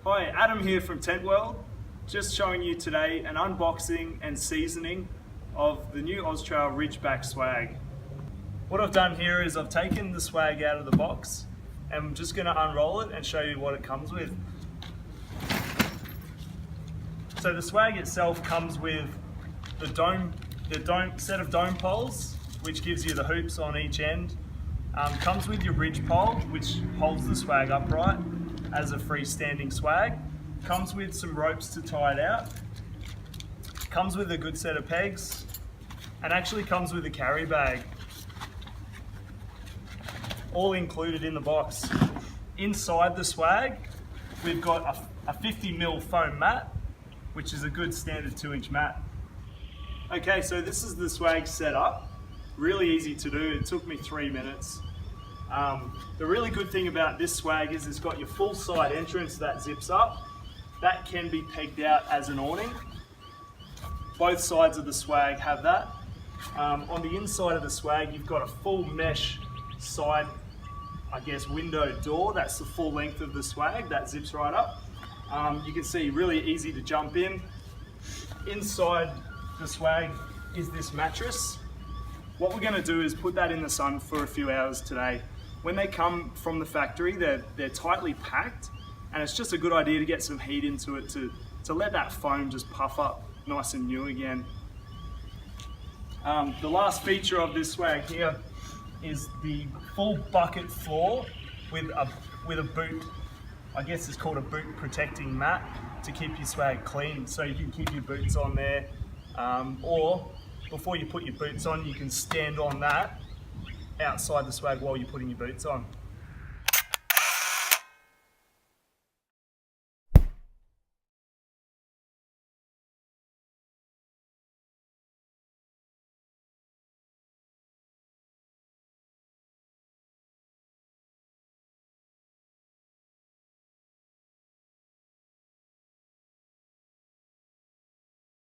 Hi, Adam here from Tent World. Just showing you today an unboxing and seasoning of the new OZtrail Ridgeback Swag. What I've done here is I've taken the swag out of the box and I'm just going to unroll it and show you what it comes with. So the swag itself comes with the set of dome poles, which gives you the hoops on each end. Comes with your ridge pole, which holds the swag upright as a freestanding swag. Comes with some ropes to tie it out. Comes with a good set of pegs, and actually comes with a carry bag. All included in the box. Inside the swag, we've got a 50mm foam mat, which is a good standard 2-inch mat. Okay, so this is the swag setup. Really easy to do, it took me 3 minutes. The really good thing about this swag is it's got your full side entrance that zips up. That can be pegged out as an awning. Both sides of the swag have that. On the inside of the swag, you've got a full mesh side, window door. That's the full length of the swag, that zips right up. You can see, really easy to jump in. Inside the swag is this mattress. What we're going to do is put that in the sun for a few hours today. When they come from the factory, they're tightly packed, and it's just a good idea to get some heat into it to let that foam just puff up nice and new again. The last feature of this swag here is the full bucket floor with a boot. I guess it's called a boot protecting mat to keep your swag clean, so you can keep your boots on there, or before you put your boots on, you can stand on that outside the swag while you're putting your boots on.